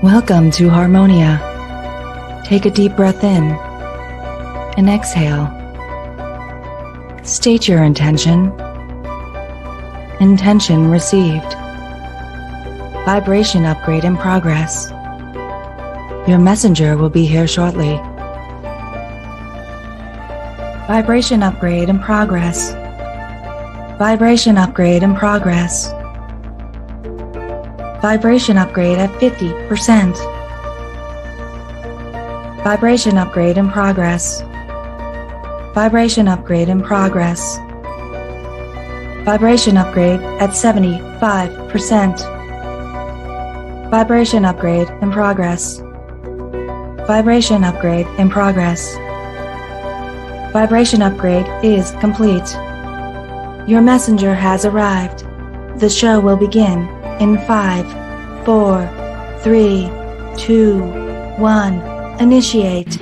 Welcome to Harmonia. Take a deep breath in and exhale. State your intention. Intention received. Vibration upgrade in progress. Your messenger will be here shortly. Vibration upgrade in progress. Vibration upgrade in progress. Vibration upgrade at 50%. Vibration upgrade in progress. Vibration upgrade in progress. Vibration upgrade at 75%. Vibration upgrade in progress. Vibration upgrade in progress. Vibration upgrade is complete. Your messenger has arrived. The show will begin in 5, 4, 3, 2, 1. Initiate.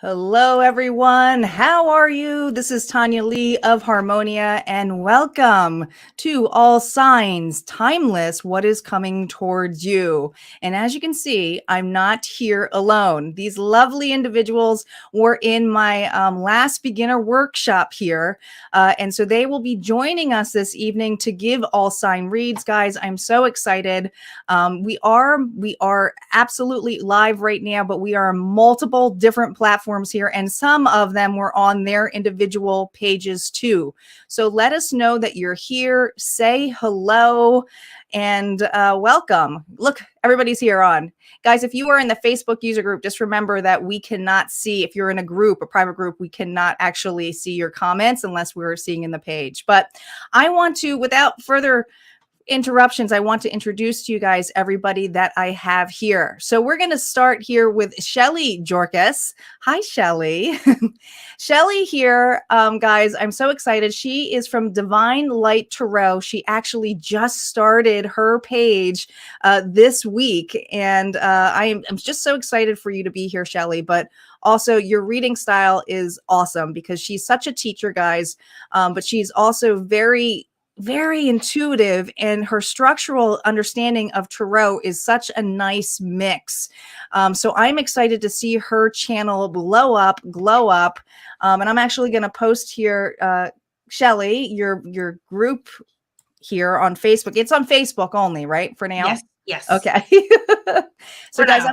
Hello, everyone. How are you? This is Tanya Lea of Harmonia, and welcome to All Signs Timeless, What is Coming Towards You. And as you can see, I'm not here alone. These lovely individuals were in my last beginner workshop here, and so they will be joining us this evening to give all sign reads. Guys, I'm so excited. We are absolutely live right now, but we are on multiple different platforms here, and some of them were on their individual pages too. So let us know that you're here, say hello, and welcome. Look, everybody's here on. Guys, if you are in the Facebook user group, just remember that we cannot see, if you're in a group, a private group, we cannot actually see your comments unless we're seeing in the page. But I want to, without further interruptions, I want to introduce to you guys everybody that I have here. So we're going to start here with Shelli Jorkos. Hi, Shelli. Shelli here, guys, I'm so excited. She is from Divine Light Tarot. She actually just started her page this week, and I'm just so excited for you to be here, Shelli. But also, your reading style is awesome because she's such a teacher, guys, but she's also very intuitive, and her structural understanding of tarot is such a nice mix. So I'm excited to see her channel glow up. And I'm actually going to post here, Shelli, your group here on Facebook. It's on Facebook only, right? For now? Yes. Okay. So guys,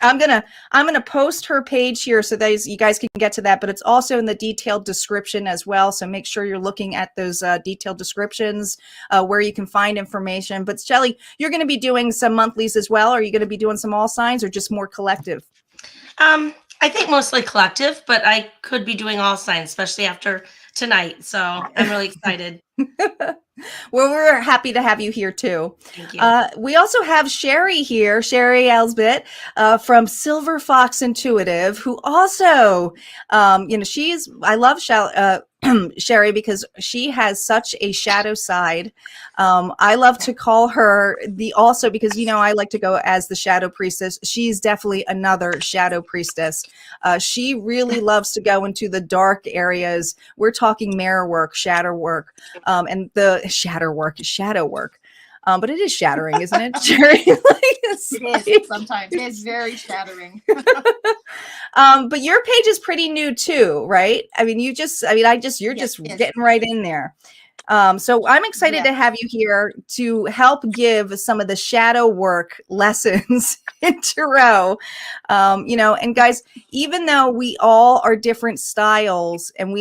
I'm gonna post her page here so that you guys can get to that, but it's also in the detailed description as well. So make sure you're looking at those detailed descriptions where you can find information. But Shelli, you're going to be doing some monthlies as well. Are you going to be doing some all signs or just more collective? I think mostly collective, but I could be doing all signs, especially after tonight. So I'm really excited. Well, we're happy to have you here too. Thank you. We also have Sheri here, Sheri Elsbett from Silver Fox Intuitive, who also, I love Sheri because she has such a shadow side. I love to call her because, I like to go as the shadow priestess. She's definitely another shadow priestess. She really loves to go into the dark areas. We're talking mirror work, shadow work, and the shadow work. But it is shattering, isn't it, Sheri? It is sometimes. It's very shattering. But your page is pretty new too, right? I mean, you're just getting right in there. So I'm excited to have you here to help give some of the shadow work lessons in tarot. And guys, even though we all are different styles, and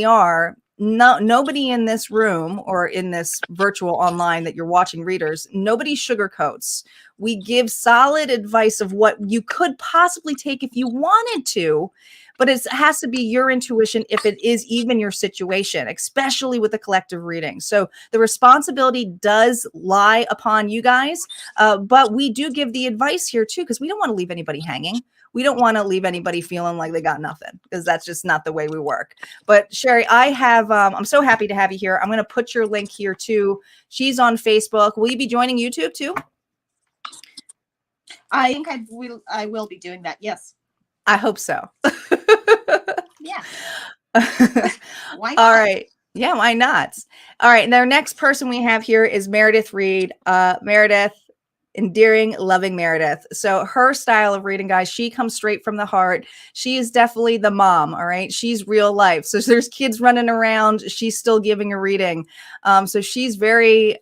nobody in this room or in this virtual online that you're watching readers, nobody sugarcoats. We give solid advice of what you could possibly take if you wanted to, but it has to be your intuition if it is even your situation, especially with the collective reading. So the responsibility does lie upon you guys, but we do give the advice here too, because we don't want to leave anybody hanging. we don't want to leave anybody feeling like they got nothing, because that's just not the way we work. But Sheri, I have, I'm so happy to have you here. I'm going to put your link here too. She's on Facebook. Will you be joining YouTube too? I think I will be doing that. Yes. I hope so. Yeah. Why not? All right. Yeah, why not? All right. And our next person we have here is Meredith Reed. Meredith, endearing, loving Meredith. So her style of reading, guys, she comes straight from the heart. She is definitely the mom. All right. She's real life. So there's kids running around. She's still giving a reading. So she's very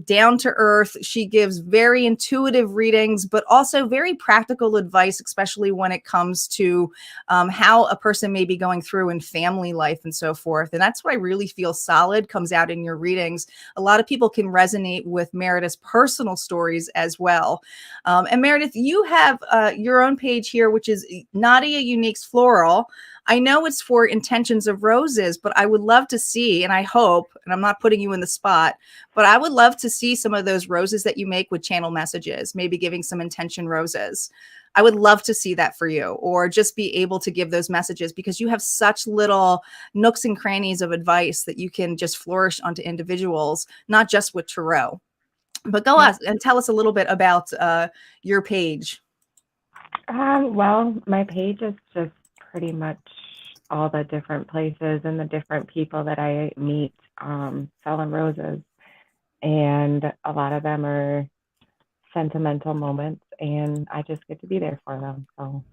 down to earth. She gives very intuitive readings, but also very practical advice, especially when it comes to how a person may be going through in family life and so forth. And that's what I really feel solid comes out in your readings. A lot of people can resonate with Meredith's personal stories as well. And Meredith, you have your own page here, which is Nadiya Unique's Floral. I know it's for intentions of roses, but I would love to see, and I hope, and I'm not putting you in the spot, but I would love to see some of those roses that you make with channel messages, maybe giving some intention roses. I would love to see that for you, or just be able to give those messages, because you have such little nooks and crannies of advice that you can just flourish onto individuals, not just with tarot. But go on and tell us a little bit about your page. Well, my page is just pretty much all the different places and the different people that I meet selling roses. And a lot of them are sentimental moments, and I just get to be there for them. So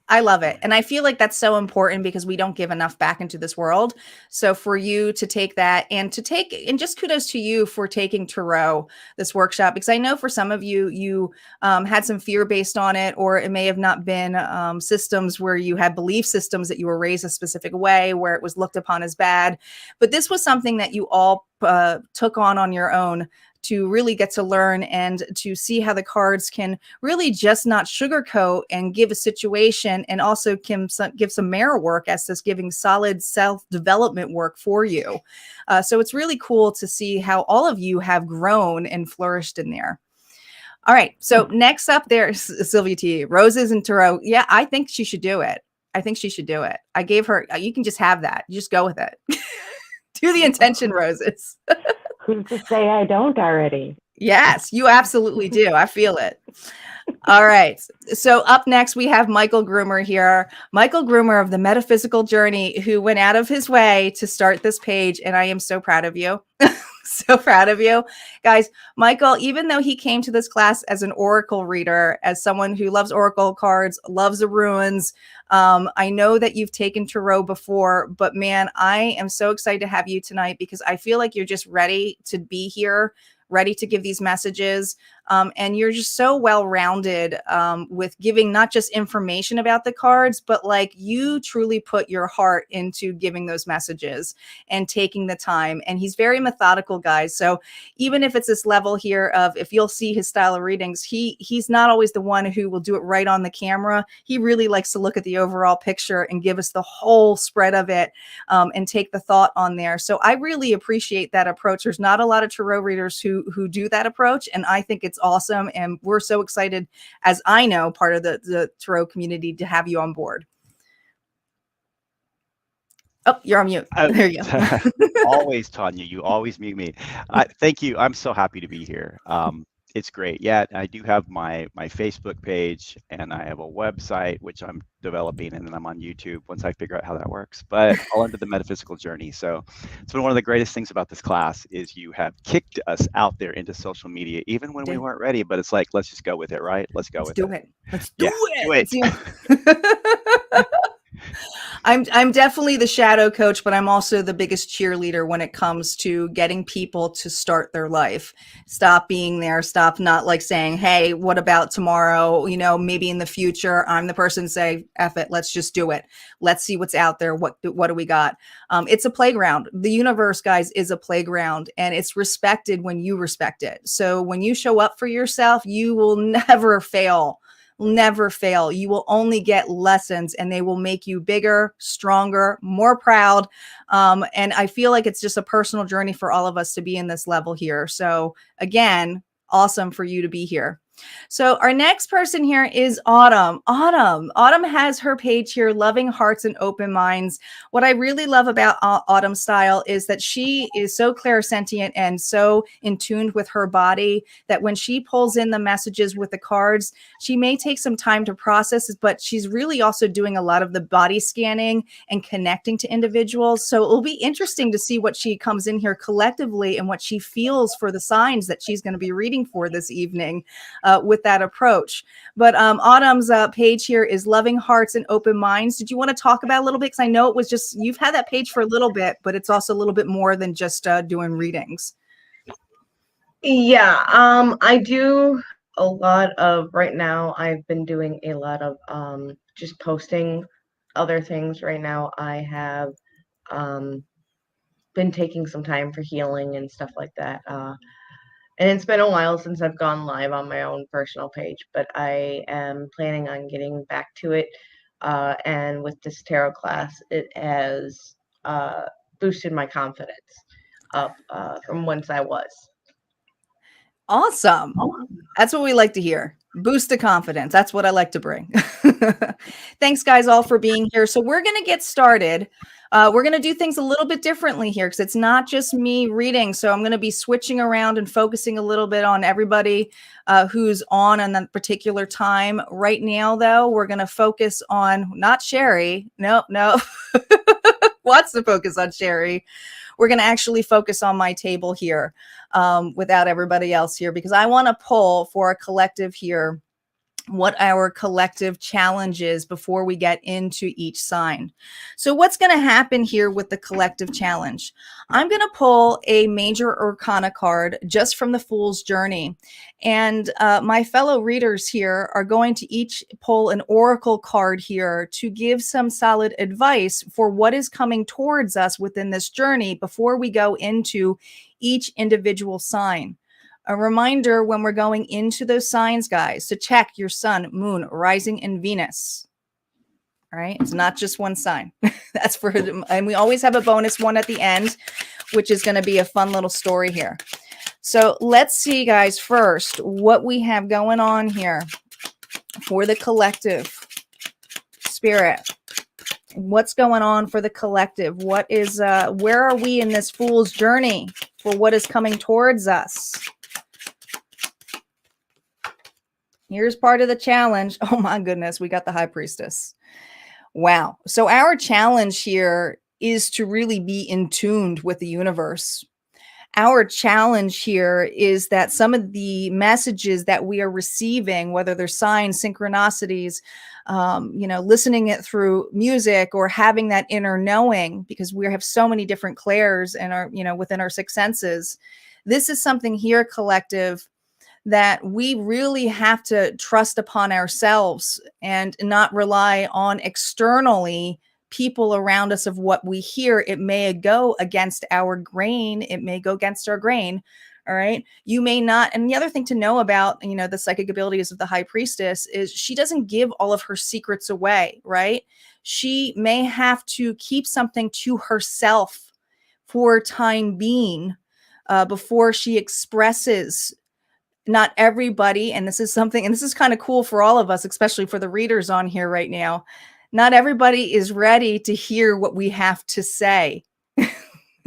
I love it. And I feel like that's so important, because we don't give enough back into this world. So for you to take that and just kudos to you for taking tarot, this workshop, because I know for some of you, you had some fear based on it, or it may have not been systems where you had belief systems that you were raised a specific way where it was looked upon as bad. But this was something that you all took on your own to really get to learn and to see how the cards can really just not sugarcoat and give a situation, and also can give some mirror work as to giving solid self-development work for you. So it's really cool to see how all of you have grown and flourished in there. All right. So next up there's Sylvia T. Roses and Tarot. Yeah, I think she should do it. I think she should do it. I gave her, you can just have that. You just go with it. Do the intention roses. who's to say I don't already? Yes, you absolutely do. I feel it. All right. So up next, we have Micheal Groomer here. Micheal Groomer of the Metaphysical Journey, who went out of his way to start this page. And I am so proud of you. So proud of you. Guys, Micheal, even though he came to this class as an oracle reader, as someone who loves oracle cards, loves the runes, I know that you've taken tarot before, but man, I am so excited to have you tonight, because I feel like you're just ready to be here, ready to give these messages. And you're just so well-rounded with giving not just information about the cards, but like you truly put your heart into giving those messages and taking the time. And he's very methodical, guys. So even if it's this level here of, if you'll see his style of readings, he's not always the one who will do it right on the camera. He really likes to look at the overall picture and give us the whole spread of it and take the thought on there. So I really appreciate that approach. There's not a lot of tarot readers who do that approach. And I think it's awesome. And we're so excited, as I know, part of the tarot community, to have you on board. Oh, you're on mute. There you go. Always, Tanya, you always mute me. Thank you. I'm so happy to be here. It's great. Yeah, I do have my Facebook page, and I have a website, which I'm developing, and then I'm on YouTube once I figure out how that works, but all under the Metaphysical Journey. So it's been one of the greatest things about this class is you have kicked us out there into social media, even when we weren't ready, but it's like, let's just go with it, right? Let's go with it. Let's do it. I'm definitely the shadow coach, but I'm also the biggest cheerleader when it comes to getting people to start their life. Stop being there. Stop not like saying, hey, what about tomorrow? You know, maybe in the future. I'm the person to say, F it, let's just do it. Let's see what's out there. What do we got? It's a playground. The universe, guys, is a playground, and it's respected when you respect it. So when you show up for yourself, you will never fail. Never fail. You will only get lessons, and they will make you bigger, stronger, more proud. And I feel like it's just a personal journey for all of us to be in this level here. So again, awesome for you to be here. So our next person here is Autumn. Autumn has her page here, Loving Hearts and Open Minds. What I really love about Autumn's style is that she is so clairsentient and so in tune with her body that when she pulls in the messages with the cards, she may take some time to process it, but she's really also doing a lot of the body scanning and connecting to individuals. So it'll be interesting to see what she comes in here collectively and what she feels for the signs that she's going to be reading for this evening. With that approach. But Autumn's page here is Loving Hearts and Open Minds. Did you want to talk about a little bit? Because I know it was just, you've had that page for a little bit, but it's also a little bit more than just doing readings. Yeah, I do a lot of, right now, I've been doing a lot of just posting other things right now. I have been taking some time for healing and stuff like that. And it's been a while since I've gone live on my own personal page, but I am planning on getting back to it. And with this tarot class, it has boosted my confidence up from whence I was. Awesome. That's what we like to hear. Boost the confidence. That's what I like to bring. Thanks, guys, all for being here. So we're going to get started. We're going to do things a little bit differently here because it's not just me reading. So I'm going to be switching around and focusing a little bit on everybody who's on that particular time. Right now, though, we're going to focus on not Sheri. No. Wants to focus on Sheri. We're going to actually focus on my table here without everybody else here because I want to pull for a collective here what our collective challenge is before we get into each sign. So what's going to happen here with the collective challenge? I'm going to pull a major arcana card just from the Fool's Journey. And my fellow readers here are going to each pull an oracle card here to give some solid advice for what is coming towards us within this journey before we go into each individual sign. A reminder when we're going into those signs, guys, to check your sun, moon, rising, and Venus. All right. It's not just one sign. That's for, and we always have a bonus one at the end, which is going to be a fun little story here. So let's see, guys, first what we have going on here for the collective spirit. What's going on for the collective? What is, where are we in this fool's journey for what is coming towards us? Here's part of the challenge. Oh my goodness, we got the High Priestess. Wow. So our challenge here is to really be in tune with the universe. Our challenge here is that some of the messages that we are receiving, whether they're signs, synchronicities, listening it through music or having that inner knowing, because we have so many different clairs in our, within our six senses. This is something here, collective, that we really have to trust upon ourselves and not rely on externally people around us of what we hear. It may go against our grain. It may go against our grain. All right. You may not. And the other thing to know about, the psychic abilities of the High Priestess is she doesn't give all of her secrets away. Right. She may have to keep something to herself for time being before she expresses. Not everybody, and this is something, and this is kind of cool for all of us, especially for the readers on here right now. Not everybody is ready to hear what we have to say.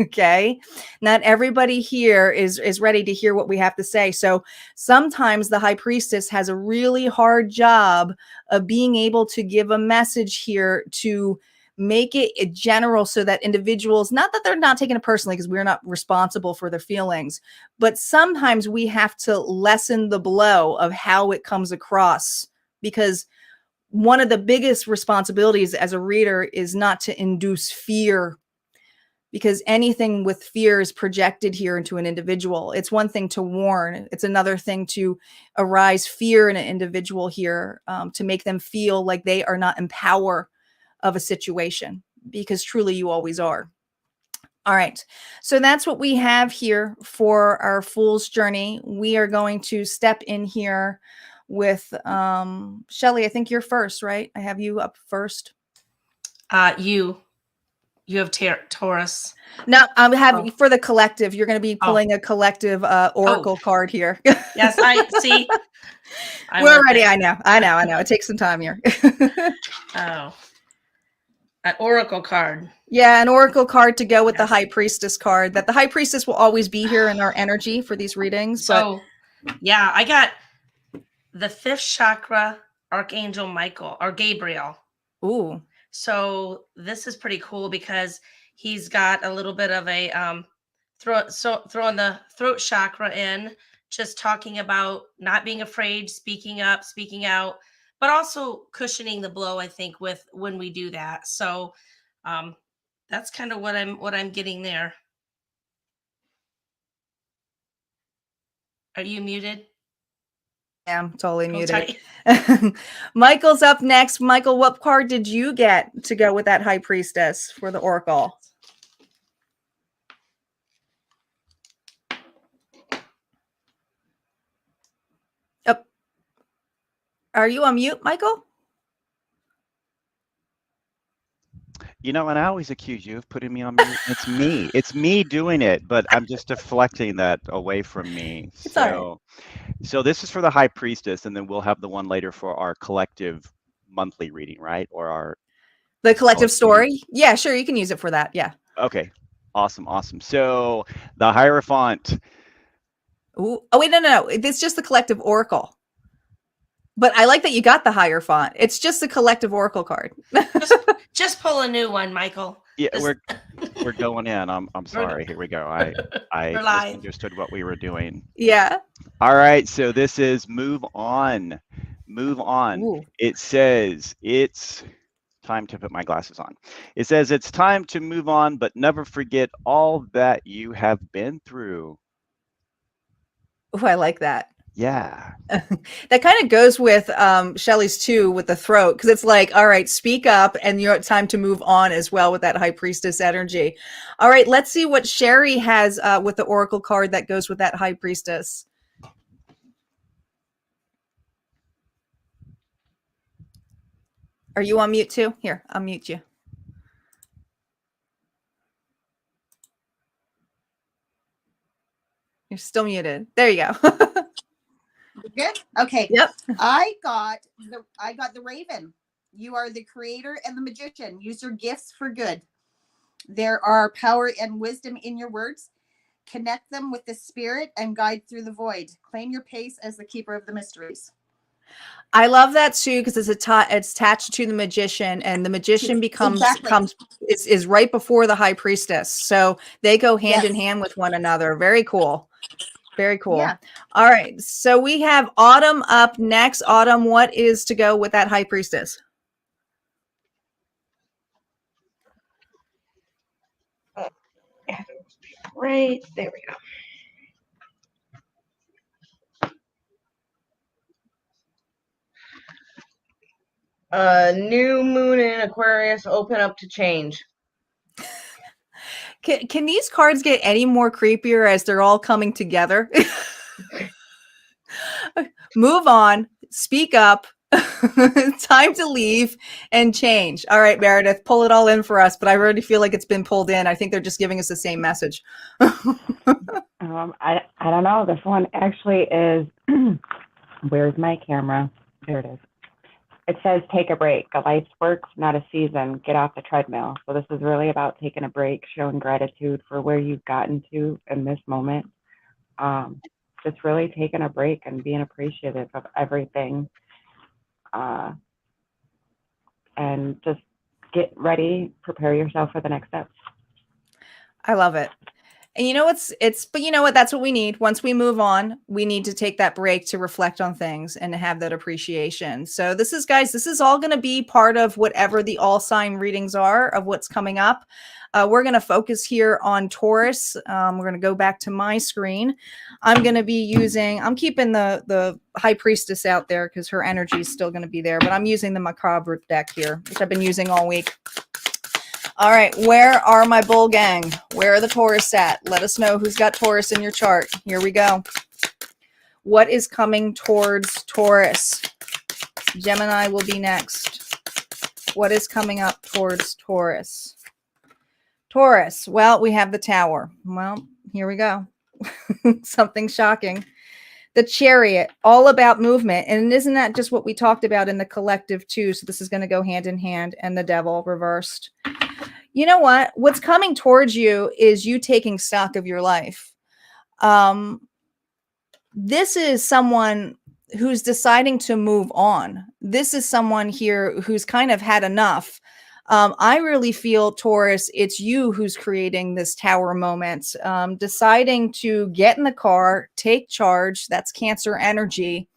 Okay. Not everybody here is ready to hear what we have to say. So sometimes the High Priestess has a really hard job of being able to give a message here to make it a general so that individuals, not that they're not taking it personally because we're not responsible for their feelings, but sometimes we have to lessen the blow of how it comes across, because one of the biggest responsibilities as a reader is not to induce fear, because anything with fear is projected here into an individual. It's one thing to warn. It's another thing to arise fear in an individual here, to make them feel like they are not in power of a situation, because truly you always are. All right. So that's what we have here for our Fool's Journey. We are going to step in here with Shelli. I think you're first, right? I have you up first. You. You have Taurus. Now, I'm having for the collective. You're going to be pulling a collective oracle card here. Yes, I see. We're ready. I know. It takes some time here. Oh, an oracle card. Yeah, an oracle card to go with the High Priestess card. That the High Priestess will always be here in our energy for these readings. So, yeah, I got the 5th chakra, Archangel Michael or Gabriel. Ooh. So this is pretty cool because he's got a little bit of a throwing the throat chakra in, just talking about not being afraid, speaking up, speaking out, but also cushioning the blow, I think, with when we do that. So that's kind of what I'm getting there. Are you muted? Yeah, I'm totally muted. Michael's up next. Michael, what card did you get to go with that High Priestess for the oracle? Oh. Are you on mute, Michael? You know, and I always accuse you of putting me on mute. It's me. It's me doing it, but I'm just deflecting that away from me. It's all right. So this is for the High Priestess, and then we'll have the one later for our collective monthly reading, right? Or the collective story? Yeah, sure. You can use it for that. Yeah. Okay. Awesome. So the Hierophant. Ooh. Oh, wait, no. It's just the collective oracle. But I like that you got the Hierophant. It's just the collective oracle card. just pull a new one, Michael. Yeah, we're going in. I'm sorry. Here we go. I misunderstood what we were doing. Yeah. All right. So this is move on. Ooh. It says it's time to put my glasses on. It says it's time to move on, but never forget all that you have been through. Oh, I like that. Yeah. That kind of goes with Shelli's too with the throat, because it's like, all right, speak up, and you're time to move on as well with that High Priestess energy. All right, let's see what Sheri has with the oracle card that goes with that High Priestess. Are you on mute too? Here, I'll mute you. You're still muted. There you go. Good. Okay. Yep. I got the Raven. You are the creator and the magician. Use your gifts for good. There are power and wisdom in your words. Connect them with the spirit and guide through the void. Claim your pace as the keeper of the mysteries. I love that too, because it's attached to the magician, and the magician is right before the High Priestess. So they go hand in hand with one another. Very cool. Very cool. Yeah. All right. So we have Autumn up next. Autumn, what is to go with that High Priestess? Right. There we go. New moon in Aquarius, open up to change. Can these cards get any more creepier as they're all coming together? Move on, speak up, time to leave, and change. All right, Meredith, pull it all in for us, but I already feel like it's been pulled in. I think they're just giving us the same message. I don't know. This one actually is, where's my camera? There it is. It says, take a break. A life's work's not a season. Get off the treadmill. So this is really about taking a break, showing gratitude for where you've gotten to in this moment. Just really taking a break and being appreciative of everything. And just get ready, prepare yourself for the next steps. I love it. And you know, but you know what? That's what we need. Once we move on, we need to take that break to reflect on things and to have that appreciation. So this is all going to be part of whatever the all sign readings are of what's coming up. We're going to focus here on Taurus. We're going to go back to my screen. I'm keeping the High Priestess out there because her energy is still going to be there, but I'm using the Macabre deck here, which I've been using all week. All right, where are my bull gang? Where are the Taurus at? Let us know who's got Taurus in your chart. Here we go. What is coming towards Taurus? Gemini will be next. What is coming up towards Taurus? Taurus. Well, we have the Tower. Well, here we go. Something shocking. The Chariot, all about movement. And isn't that just what we talked about in the collective too? So this is going to go hand in hand, and the Devil reversed. You know what? What's coming towards you is you taking stock of your life. This is someone who's deciding to move on. This is someone here who's kind of had enough. I really feel, Taurus, it's you who's creating this Tower moment, deciding to get in the car, take charge. That's Cancer energy.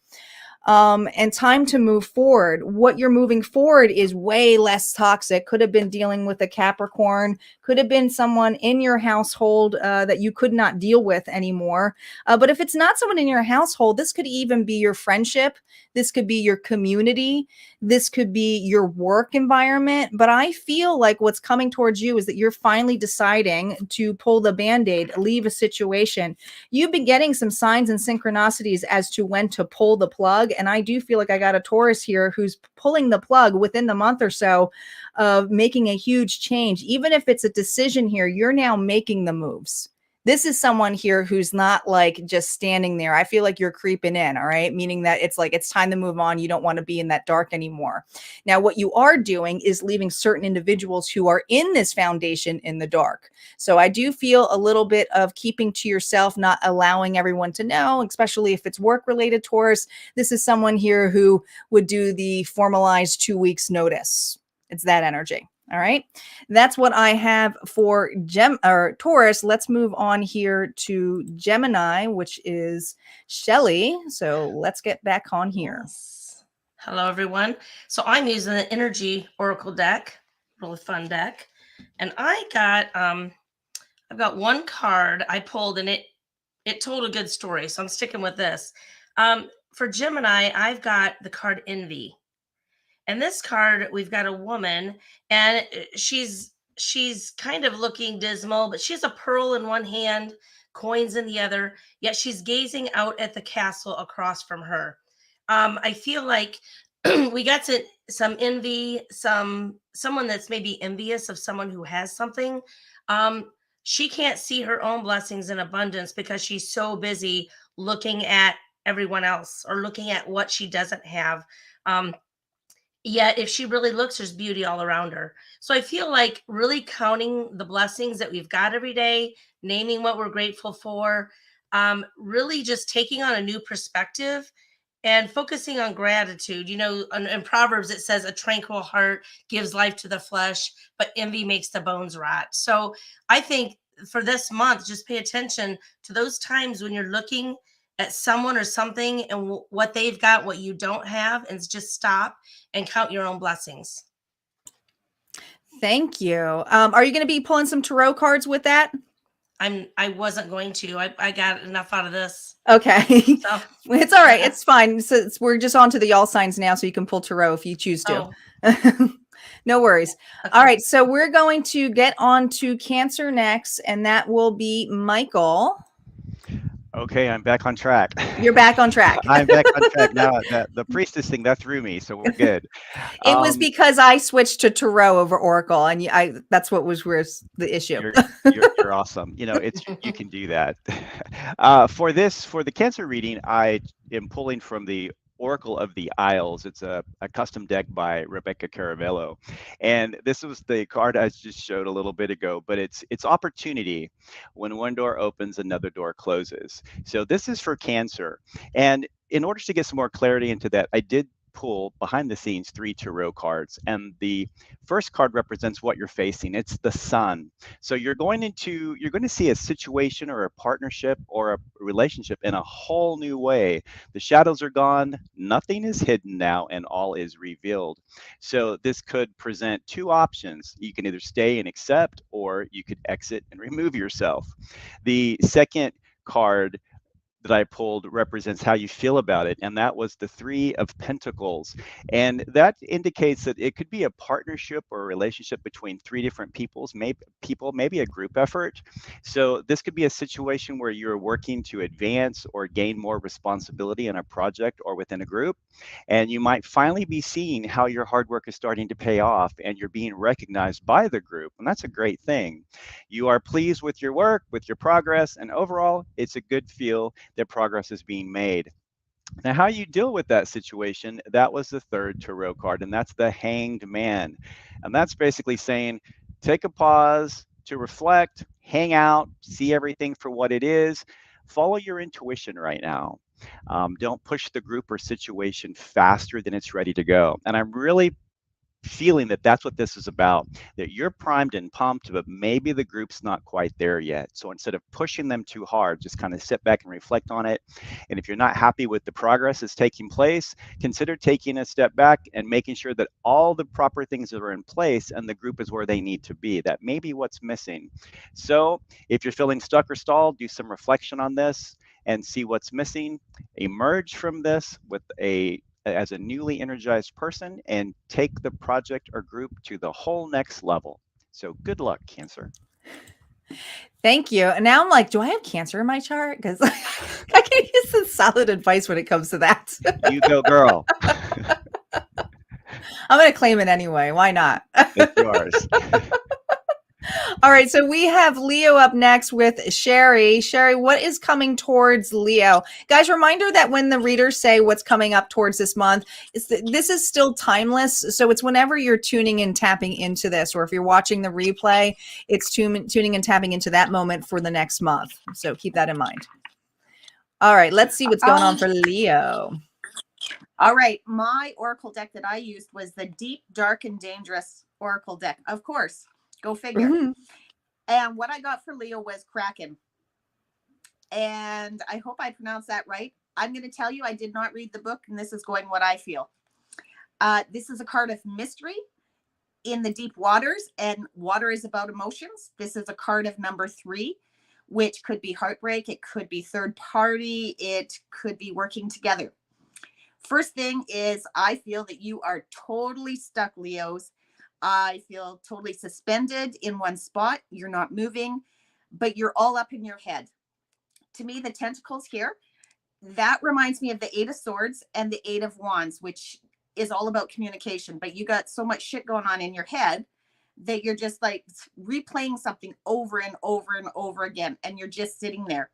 And time to move forward. What you're moving forward is way less toxic. Could have been dealing with a Capricorn, could have been someone in your household that you could not deal with anymore. But if it's not someone in your household, this could even be your friendship. This could be your community. This could be your work environment. But I feel like what's coming towards you is that you're finally deciding to pull the Band-Aid, leave a situation. You've been getting some signs and synchronicities as to when to pull the plug. And I do feel like I got a Taurus here who's pulling the plug within the month or so of making a huge change. Even if it's a decision here, you're now making the moves. This is someone here who's not like just standing there. I feel like you're creeping in, all right? Meaning that it's like, it's time to move on. You don't want to be in that dark anymore. Now, what you are doing is leaving certain individuals who are in this foundation in the dark. So I do feel a little bit of keeping to yourself, not allowing everyone to know, especially if it's work-related, Taurus. This is someone here who would do the formalized 2 weeks notice. It's that energy. All right. That's what I have for Taurus. Let's move on here to Gemini, which is Shelli. So let's get back on here. Hello, everyone. So I'm using the Energy Oracle deck, really fun deck. And I've got one card I pulled, and it told a good story. So I'm sticking with this. For Gemini, I've got the card Envy. And this card, we've got a woman, and she's kind of looking dismal, but she has a pearl in one hand, coins in the other, yet she's gazing out at the castle across from her. I feel like we got some envy, someone that's maybe envious of someone who has something. She can't see her own blessings in abundance because she's so busy looking at everyone else or looking at what she doesn't have. Yet if she really looks, there's beauty all around her. So I feel like really counting the blessings that we've got every day, naming what we're grateful for, really just taking on a new perspective and focusing on gratitude. You know, in Proverbs, it says a tranquil heart gives life to the flesh, but envy makes the bones rot. So I think for this month, just pay attention to those times when you're looking at someone or something and what they've got, what you don't have, and just stop and count your own blessings. Thank you. Are you going to be pulling some tarot cards with that? I wasn't going to. I got enough out of this. Okay. So it's all right. It's fine. So we're just on to the all signs now, so you can pull tarot if you choose to. Oh. No worries. Okay. All right. So we're going to get on to Cancer next, and that will be Micheal. Okay, I'm back on track. You're back on track. I'm back on track now. The priestess thing, that threw me, so we're good. It was because I switched to tarot over Oracle, and that's what was the issue. You're awesome. You know, you can do that. For the Cancer reading, I am pulling from the Oracle of the Isles. It's a custom deck by Rebecca Caravello. And this was the card I just showed a little bit ago, but it's opportunity. When one door opens, another door closes. So this is for Cancer. And in order to get some more clarity into that, I did pull behind the scenes 3 tarot cards, and the first card represents what you're facing. It's the Sun. So you're going to see a situation or a partnership or a relationship in a whole new way. The shadows are gone, nothing is hidden now, and all is revealed. So this could present 2 options. You can either stay and accept, or you could exit and remove yourself. The second card that I pulled represents how you feel about it, and that was the Three of Pentacles. And that indicates that it could be a partnership or a relationship between three different maybe a group effort. So this could be a situation where you're working to advance or gain more responsibility in a project or within a group, and you might finally be seeing how your hard work is starting to pay off, and you're being recognized by the group, and that's a great thing. You are pleased with your work, with your progress, and overall, it's a good feel that progress is being made. Now, how you deal with that situation, that was the third tarot card, and that's the Hanged Man. And that's basically saying, take a pause to reflect, hang out, see everything for what it is, follow your intuition right now. Don't push the group or situation faster than it's ready to go. And I'm really feeling that that's what this is about, that you're primed and pumped, but maybe the group's not quite there yet. So instead of pushing them too hard, just kind of sit back and reflect on it. And if you're not happy with the progress that's taking place, consider taking a step back and making sure that all the proper things are in place and the group is where they need to be. That may be what's missing. So if you're feeling stuck or stalled, do some reflection on this and see what's missing. Emerge from this as a newly energized person and take the project or group to the whole next level. So good luck, Cancer. Thank you. And now I'm like, do I have Cancer in my chart? Because I can use some solid advice when it comes to that. You go, girl. I'm going to claim it anyway. Why not? It's yours. All right. So we have Leo up next with Sheri. Sheri, what is coming towards Leo? Guys, reminder that when the readers say what's coming up towards this month, this is still timeless. So it's whenever you're tuning and tapping into this, or if you're watching the replay, it's tuning and tapping into that moment for the next month. So keep that in mind. All right. Let's see what's going on for Leo. All right. My oracle deck that I used was the Deep, Dark, and Dangerous oracle deck. Of course. Go figure. Mm-hmm. And what I got for Leo was Kraken. And I hope I pronounced that right. I'm going to tell you, I did not read the book, and this is going what I feel. This is a card of mystery in the deep waters, and water is about emotions. This is a card of number 3, which could be heartbreak. It could be third party. It could be working together. First thing is, I feel that you are totally stuck, Leos. I feel totally suspended in one spot. You're not moving, but you're all up in your head. To me, the tentacles here, that reminds me of the 8 of Swords and the 8 of Wands, which is all about communication. But you got so much shit going on in your head that you're just like replaying something over and over and over again, and you're just sitting there.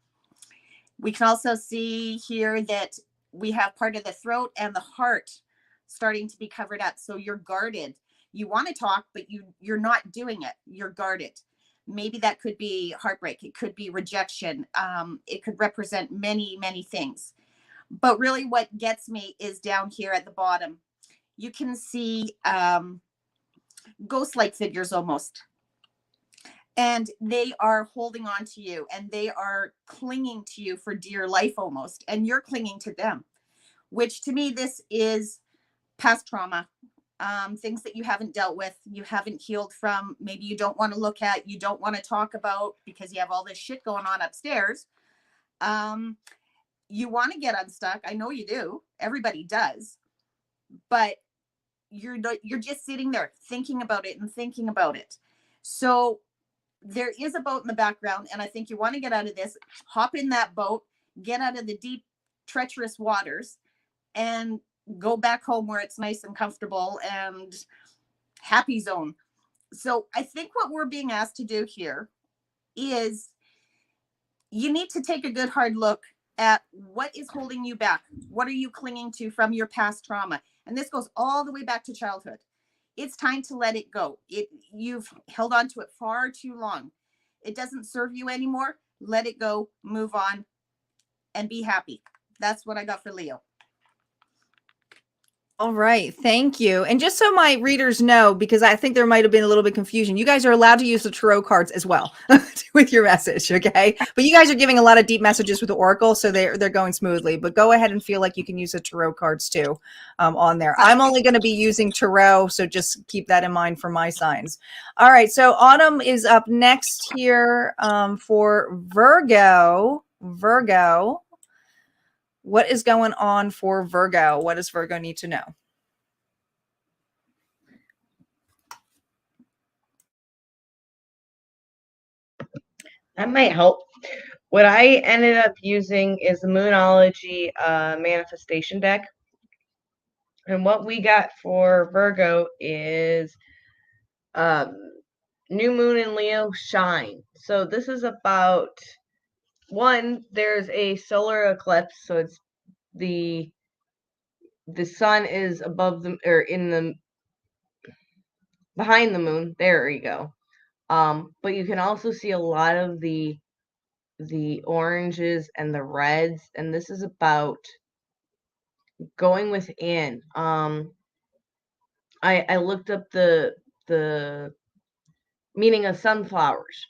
We can also see here that we have part of the throat and the heart starting to be covered up. So you're guarded. You want to talk, but you're not doing it. You're guarded. Maybe that could be heartbreak. It could be rejection. It could represent many, many things. But really what gets me is down here at the bottom. You can see ghost-like figures almost. And they are holding on to you, and they are clinging to you for dear life almost. And you're clinging to them, which to me, this is past trauma. Things that you haven't dealt with, you haven't healed from, maybe you don't want to look at, you don't want to talk about because you have all this shit going on upstairs. You want to get unstuck. I know you do. Everybody does. But you're just sitting there thinking about it and thinking about it. So there is a boat in the background, and I think you want to get out of this, hop in that boat, get out of the deep, treacherous waters, and go back home where it's nice and comfortable and happy zone. So I think what we're being asked to do here is you need to take a good hard look at what is holding you back. What are you clinging to from your past trauma? And this goes all the way back to childhood. It's time to let it go. You've held on to it far too long. It doesn't serve you anymore. Let it go, move on, and be happy. That's what I got for Leo. All right. Thank you. And just so my readers know, because I think there might have been a little bit of confusion, you guys are allowed to use the tarot cards as well with your message. Okay. But you guys are giving a lot of deep messages with the oracle, so they're going smoothly, but go ahead and feel like you can use the tarot cards too on there. I'm only going to be using tarot, so just keep that in mind for my signs. All right. So Autumn is up next here for Virgo. What is going on for Virgo? What does Virgo need to know? That might help. What I ended up using is the Moonology manifestation deck. And what we got for Virgo is New Moon in Leo Shine. So this is about, one, there's a solar eclipse, so it's the sun is above the, or in the, behind the moon. There you go. But you can also see a lot of the oranges and the reds, and this is about going within. I looked up the meaning of sunflowers,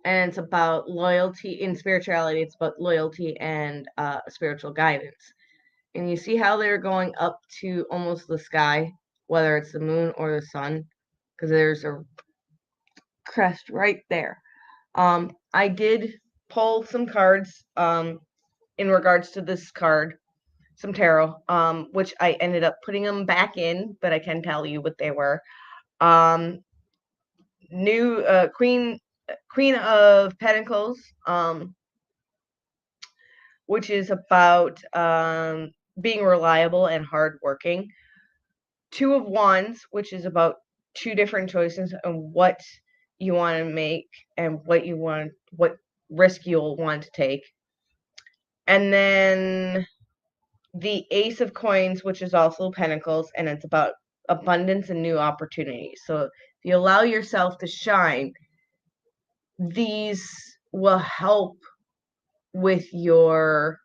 and it's about loyalty. In spirituality, it's about loyalty and spiritual guidance. And you see how they're going up to almost the sky, whether it's the moon or the sun, because there's a crest right there. I did pull some cards in regards to this card, some tarot, which I ended up putting them back in, but I can tell you what they were. New Queen of Pentacles, which is about being reliable and hardworking. Two of Wands, which is about two different choices and what you want to make and what risk you'll want to take. And then the Ace of Coins, which is also Pentacles, and it's about abundance and new opportunities. So if you allow yourself to shine, these will help with your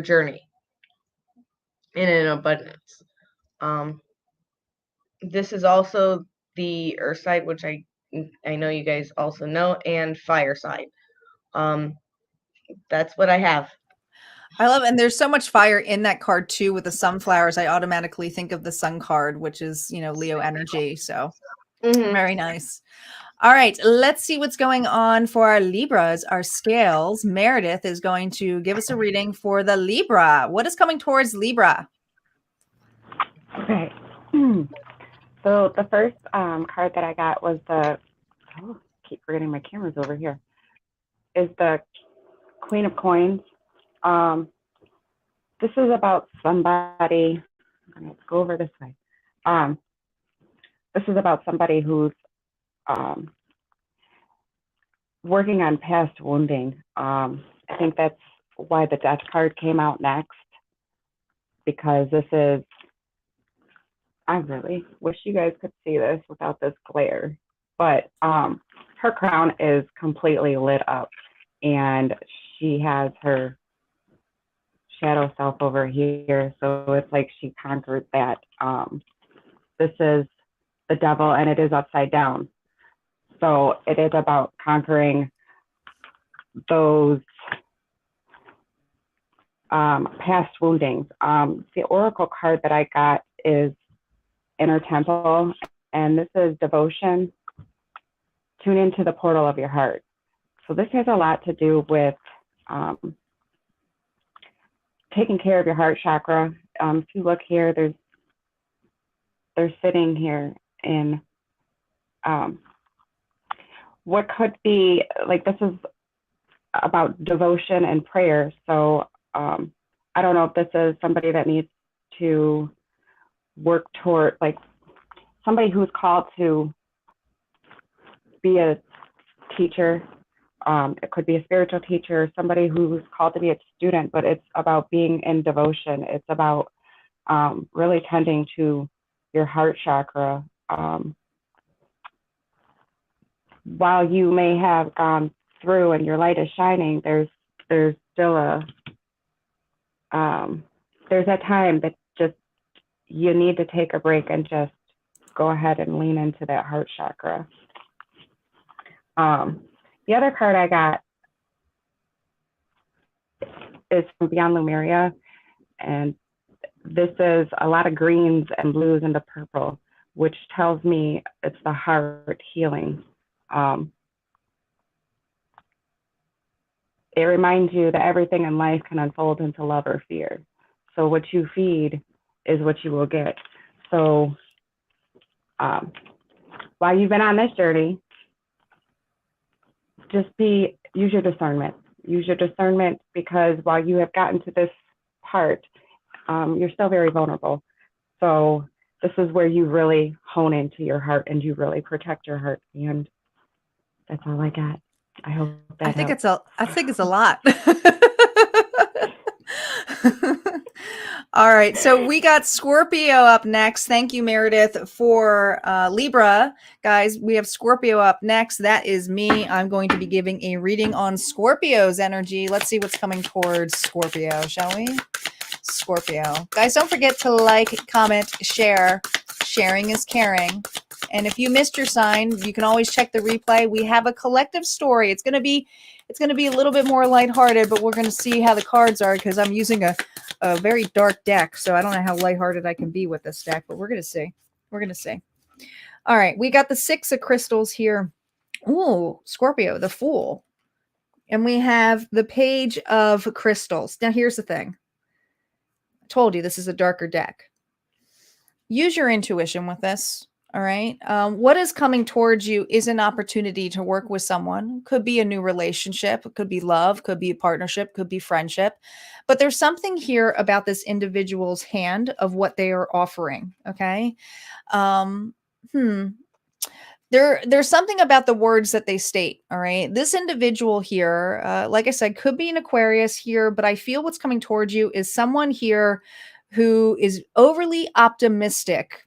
journey in an abundance. This is also the Earth side, which I know you guys also know, and Fire side. That's what I have. I love it. And there's so much fire in that card too with the sunflowers. I automatically think of the sun card, which is, Leo energy. So very nice. All right, let's see what's going on for our Libras, our scales. Meredith is going to give us a reading for the Libra. What is coming towards Libra? Okay. So the first card that I got was keep forgetting my camera's over here, is the Queen of Coins. This is about somebody, I'm going to go over this way. This is about somebody who's working on past wounding. I think that's why the Death card came out next, because this is, I really wish you guys could see this without this glare, but her crown is completely lit up and she has her shadow self over here. So it's like she conquered that. This is the devil and it is upside down. So it is about conquering those past woundings. The oracle card that I got is Inner Temple, and this is devotion. Tune into the portal of your heart. So this has a lot to do with taking care of your heart chakra. If you look here, they're sitting here in what could be like, this is about devotion and prayer. So I don't know if this is somebody that needs to work toward, like somebody who's called to be a teacher. It could be a spiritual teacher, somebody who's called to be a student, but it's about being in devotion. It's about really tending to your heart chakra. While you may have gone through and your light is shining, there's still there's a time that just you need to take a break and just go ahead and lean into that heart chakra. The other card I got is from Beyond Lemuria, and this is a lot of greens and blues and the purple, which tells me it's the it reminds you that everything in life can unfold into love or fear. So what you feed is what you will get. So while you've been on this journey, use your discernment. Use your discernment, because while you have gotten to this part, you're still very vulnerable. So this is where you really hone into your heart and you really protect your heart. And that's all I got. I hope that I think helps. I think it's a lot. All right. So we got Scorpio up next. Thank you, Meredith, for Libra. Guys, we have Scorpio up next. That is me. I'm going to be giving a reading on Scorpio's energy. Let's see what's coming towards Scorpio, shall we? Scorpio. Guys, don't forget to like, comment, share. Sharing is caring. And if you missed your sign, you can always check the replay. We have a collective story. It's going to be a little bit more lighthearted, but we're going to see how the cards are, because I'm using a very dark deck. So I don't know how lighthearted I can be with this deck, but we're going to see. We're going to see. All right. We got the 6 of crystals here. Ooh, Scorpio, the Fool. And we have the Page of crystals. Now, here's the thing. I told you this is a darker deck. Use your intuition with this. All right. What is coming towards you is an opportunity to work with someone. Could be a new relationship. It could be love. Could be a partnership. Could be friendship. But there's something here about this individual's hand of what they are offering. Okay. There's something about the words that they state. All right. This individual here, like I said, could be an Aquarius here, but I feel what's coming towards you is someone here who is overly optimistic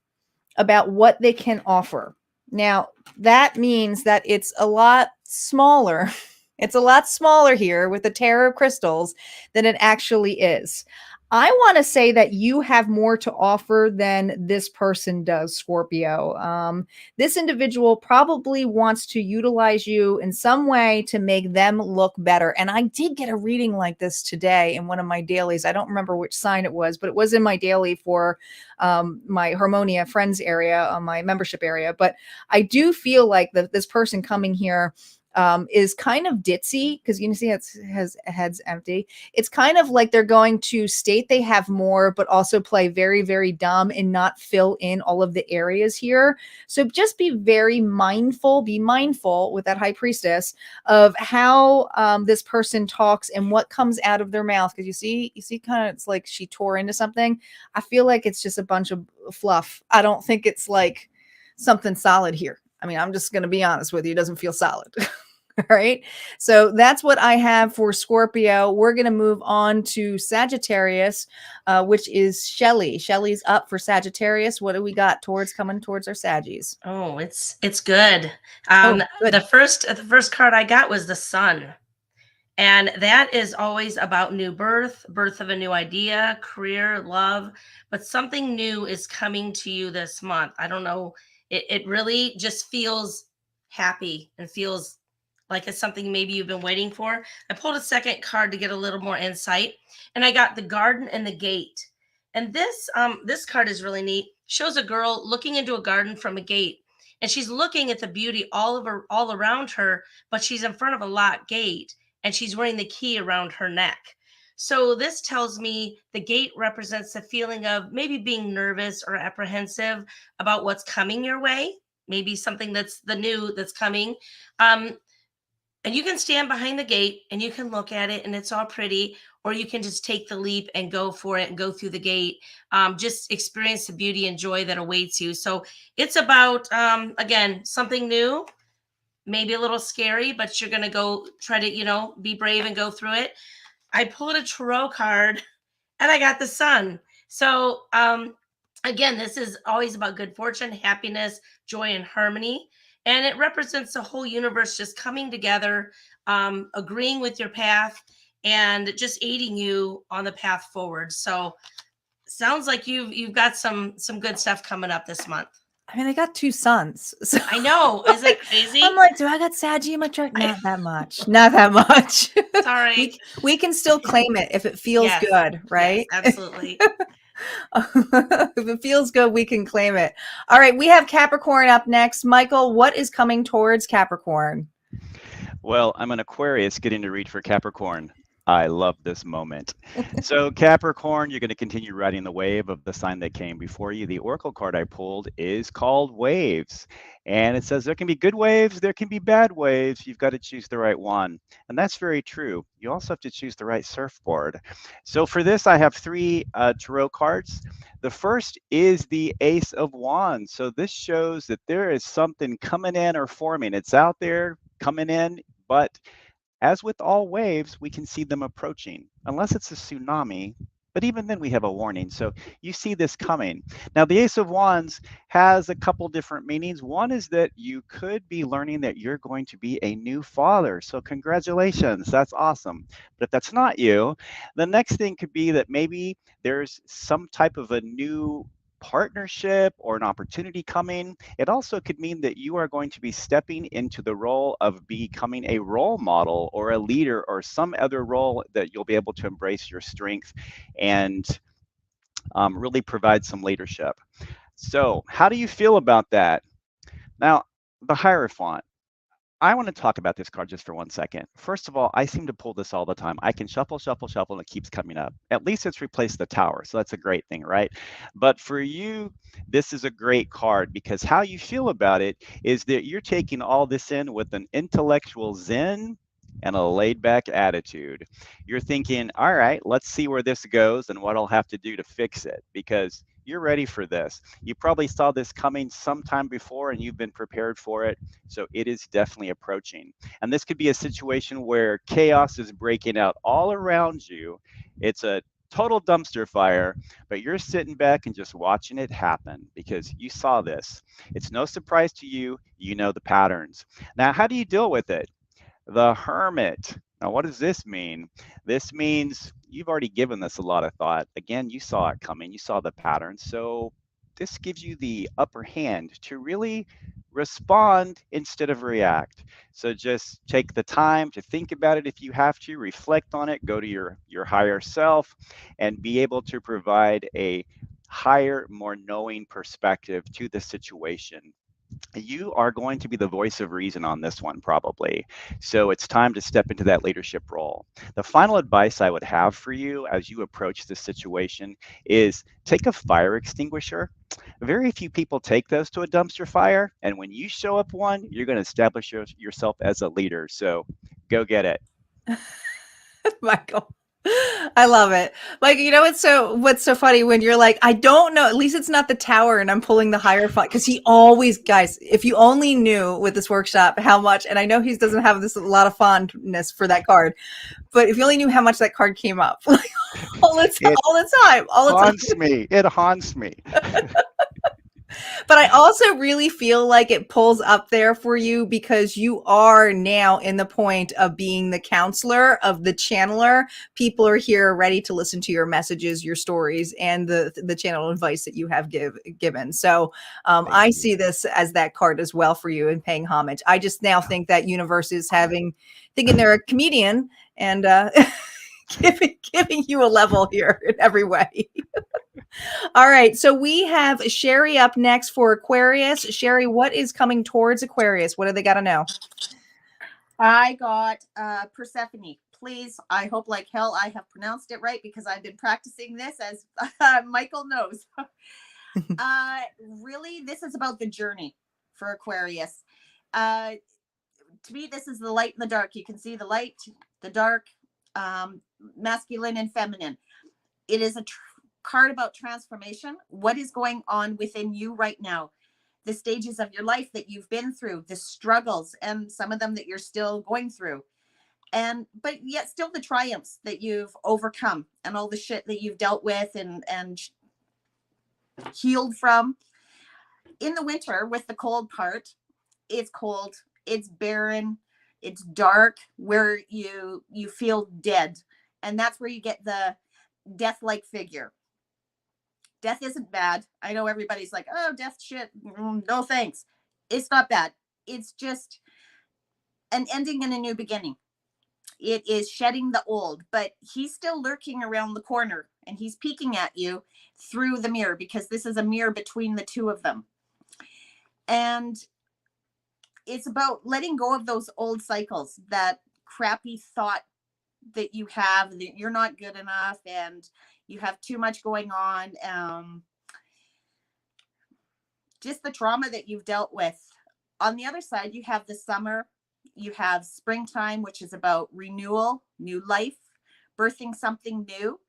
about what they can offer. Now, that means that it's a lot smaller. It's a lot smaller here with the Tarot of crystals than it actually is. I want to say that you have more to offer than this person does, Scorpio. This individual probably wants to utilize you in some way to make them look better. And I did get a reading like this today in one of my dailies. I don't remember which sign it was, but it was in my daily for my Harmonia Friends area, my membership area. But I do feel like this person coming here is kind of ditzy, because you can see it has heads empty. It's kind of like they're going to state they have more, but also play very, very dumb and not fill in all of the areas here. So just be very mindful, with that High Priestess of how this person talks and what comes out of their mouth. Because you see kind of, it's like she tore into something. I feel like it's just a bunch of fluff. I don't think it's like something solid here. I mean, I'm just going to be honest with you. It doesn't feel solid. All right. So that's what I have for Scorpio. We're going to move on to Sagittarius, which is Shelli. Shelli's up for Sagittarius. What do we got coming towards our Saggies? Oh, it's good. Good. The first card I got was the Sun. And that is always about new birth of a new idea, career, love, but something new is coming to you this month. I don't know. It really just feels happy and feels like it's something maybe you've been waiting for. I pulled a second card to get a little more insight, and I got the Garden and the Gate. And this card is really neat. Shows a girl looking into a garden from a gate, and she's looking at the beauty all around her, but she's in front of a locked gate, and she's wearing the key around her neck. So this tells me the gate represents the feeling of maybe being nervous or apprehensive about what's coming your way, maybe something that's the new that's coming. And you can stand behind the gate and you can look at it and it's all pretty, or you can just take the leap and go for it and go through the gate. Just experience the beauty and joy that awaits you. So it's about, again, something new, maybe a little scary, but you're going to go try to, be brave and go through it. I pulled a tarot card and I got the Sun. So, again, this is always about good fortune, happiness, joy, and harmony. And it represents the whole universe just coming together, agreeing with your path, and just aiding you on the path forward. So sounds like you've got some good stuff coming up this month. I mean, I got 2 suns. So I know. Isn't it crazy? I'm like, do I got Saggy in my chart? Not that much. Not that much. Sorry. We can still claim it if it feels good, right? Yes, absolutely. If it feels good, we can claim it. All right, we have Capricorn up next. Micheal, what is coming towards Capricorn? Well, I'm an Aquarius getting to read for Capricorn. I love this moment. So, Capricorn, you're going to continue riding the wave of the sign that came before you. The oracle card I pulled is called Waves. And it says there can be good waves, there can be bad waves. You've got to choose the right one. And that's very true. You also have to choose the right surfboard. So, for this, I have three tarot cards. The first is the Ace of Wands. So, this shows that there is something coming in or forming. It's out there coming in, but as with all waves, we can see them approaching, unless it's a tsunami. But even then, we have a warning. So you see this coming. Now, the Ace of Wands has a couple different meanings. One is that you could be learning that you're going to be a new father. So congratulations, that's awesome. But if that's not you, the next thing could be that maybe there's some type of a new partnership or an opportunity coming. It also could mean that you are going to be stepping into the role of becoming a role model or a leader or some other role that you'll be able to embrace your strength and really provide some leadership. So how do you feel about that? Now, the Hierophant. I want to talk about this card just for 1 second. First of all, I seem to pull this all the time. I can shuffle, shuffle, shuffle, and it keeps coming up. At least it's replaced the Tower, so that's a great thing, right? But for you, this is a great card because how you feel about it is that you're taking all this in with an intellectual zen and a laid-back attitude. You're thinking, all right, let's see where this goes and what I'll have to do to fix it, because you're ready for this. You probably saw this coming sometime before and you've been prepared for it. So it is definitely approaching. And this could be a situation where chaos is breaking out all around you. It's a total dumpster fire, but you're sitting back and just watching it happen because you saw this. It's no surprise to you. You know the patterns. Now, how do you deal with it? The Hermit. Now, what does this mean? This means you've already given this a lot of thought. Again, you saw it coming, you saw the pattern. So this gives you the upper hand to really respond instead of react. So just take the time to think about it if you have to, reflect on it, go to your higher self, and be able to provide a higher, more knowing perspective to the situation. You are going to be the voice of reason on this one, probably. So it's time to step into that leadership role. The final advice I would have for you as you approach this situation is take a fire extinguisher. Very few people take those to a dumpster fire. And when you show up one, you're going to establish yourself as a leader. So go get it. Michael. I love it. Like, you know, what's so funny when you're like, I don't know, at least it's not the Tower and I'm pulling the Hierophant, because he always, guys, if you only knew with this workshop how much, and I know he doesn't have this a lot of fondness for that card, but if you only knew how much that card came up like, all the time. It haunts me. But I also really feel like it pulls up there for you because you are now in the point of being the counselor, of the channeler. People are here ready to listen to your messages, your stories, and the channel advice that you have given. So I see this as that card as well for you and paying homage. I just now think that universe is thinking they're a comedian and giving you a level here in every way. All right. So we have Sheri up next for Aquarius. Sheri, what is coming towards Aquarius? What do they got to know? I got Persephone. Please, I hope like hell I have pronounced it right because I've been practicing this, as Michael knows. Really, this is about the journey for Aquarius. To me, this is the light and the dark. You can see the light, the dark, masculine and feminine. It is a card about transformation. What is going on within you right now? The stages of your life that you've been through, the struggles, and some of them that you're still going through. But yet still the triumphs that you've overcome and all the shit that you've dealt with and healed from. In the winter with the cold part, it's cold, it's barren, it's dark, where you feel dead. And that's where you get the death-like figure. Death isn't bad. I know everybody's like, oh, death shit. No thanks. It's not bad. It's just an ending and a new beginning. It is shedding the old, but he's still lurking around the corner and he's peeking at you through the mirror because this is a mirror between the two of them. And it's about letting go of those old cycles, that crappy thought that you have that you're not good enough and you have too much going on. Just the trauma that you've dealt with. On the other side, you have the summer, you have springtime, which is about renewal, new life, birthing something new.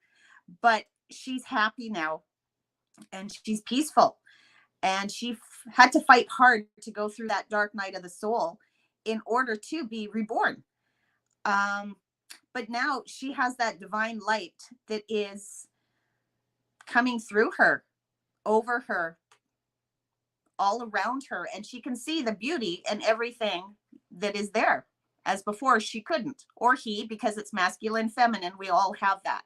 But she's happy now and she's peaceful. And she had to fight hard to go through that dark night of the soul in order to be reborn. But now she has that divine light that is coming through her, over her, all around her, and she can see the beauty and everything that is there, as before she couldn't, or he, because it's masculine, feminine, we all have that.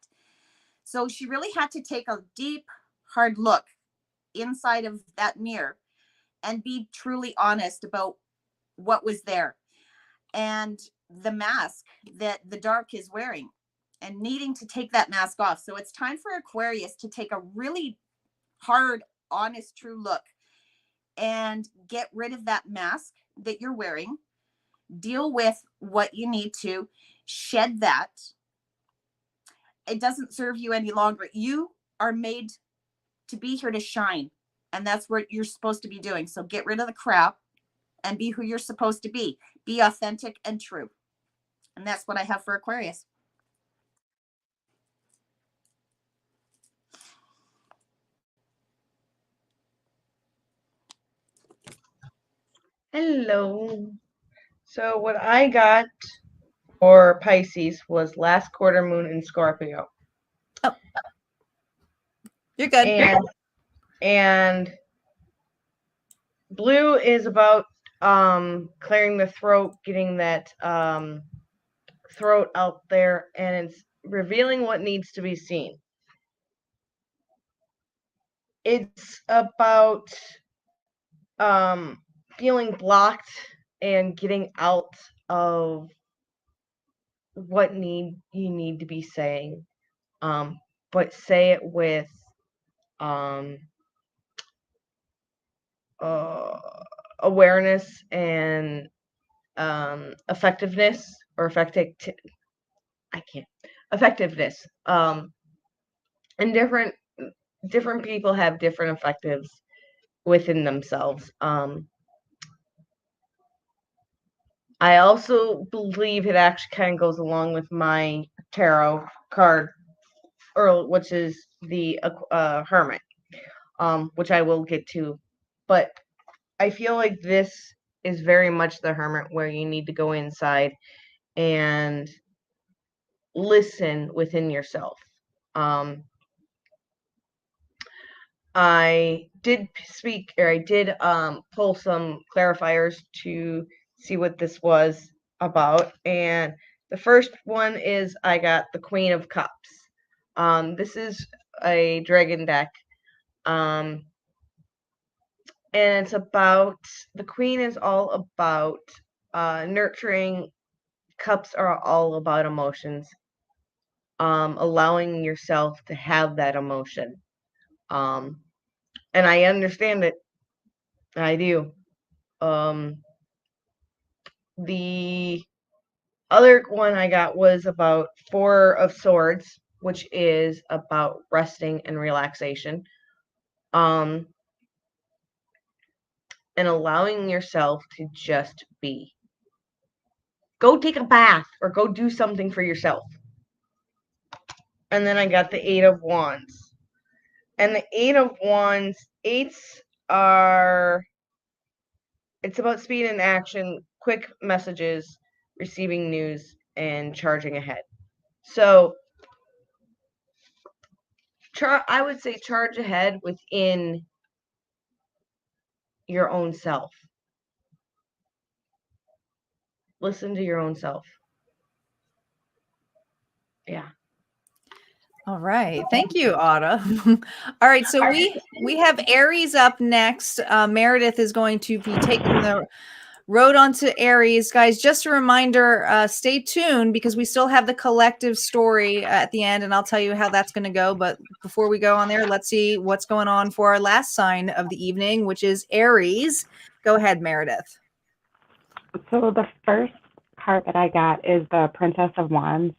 So she really had to take a deep, hard look inside of that mirror and be truly honest about what was there, and the mask that the dark is wearing, and needing to take that mask off. So it's time for Aquarius to take a really hard, honest, true look and get rid of that mask that you're wearing, deal with what you need to, shed that. It doesn't serve you any longer. You are made to be here to shine, and that's what you're supposed to be doing. So get rid of the crap and be who you're supposed to be. Be authentic and true. And that's what I have for Aquarius. Hello. So what I got for Pisces was last quarter moon in Scorpio. Oh, you're good. And blue is about clearing the throat, getting that throat out there, and it's revealing what needs to be seen. It's about feeling blocked and getting out of what you need to be saying, but say it with awareness and effectiveness, or effectiveness. And different people have different effectives within themselves. I also believe it actually kind of goes along with my tarot card, which is the Hermit, which I will get to. But I feel like this is very much the Hermit, where you need to go inside and listen within yourself. I did pull some clarifiers to see what this was about, and the first one is I got the Queen of Cups. This is a dragon deck, and it's about, the Queen is all about nurturing. Cups are all about emotions, allowing yourself to have that emotion. And I understand it. I do. The other one I got was about Four of Swords, which is about resting and relaxation. And allowing yourself to just be. Go take a bath or go do something for yourself. And then I got the Eight of Wands. And the Eight of Wands, eights are, it's about speed and action, quick messages, receiving news, and charging ahead. So I would say charge ahead within your own self. Listen to your own self. Yeah. All right. Thank you, Autumn. All right. So we have Aries up next. Meredith is going to be taking the road onto Aries. Guys, just a reminder, stay tuned because we still have the collective story at the end, and I'll tell you how that's going to go. But before we go on there, let's see what's going on for our last sign of the evening, which is Aries. Go ahead, Meredith. So the first card that I got is the Princess of Wands,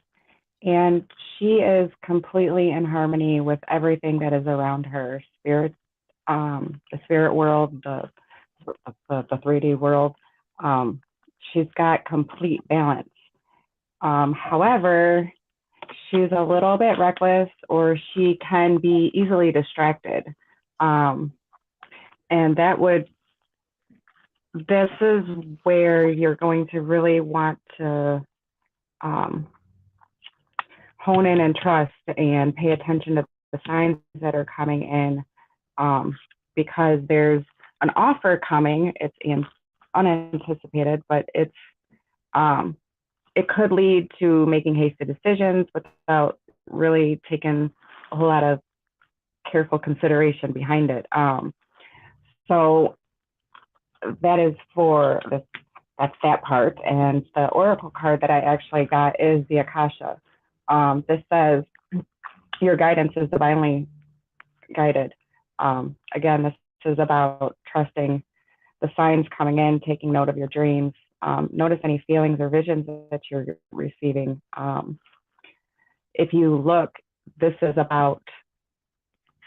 and she is completely in harmony with everything that is around her. Spirit, the spirit world, the 3D world. She's got complete balance. However, she's a little bit reckless, or she can be easily distracted. And this is where you're going to really want to hone in and trust and pay attention to the signs that are coming in, because there's an offer coming. It's unanticipated, but it could lead to making hasty decisions without really taking a whole lot of careful consideration behind it. So that is for this. That's that part. And the oracle card that I actually got is the Akasha. This says your guidance is divinely guided. Again, this is about trusting the signs coming in, taking note of your dreams. Notice any feelings or visions that you're receiving. If you look, this is about,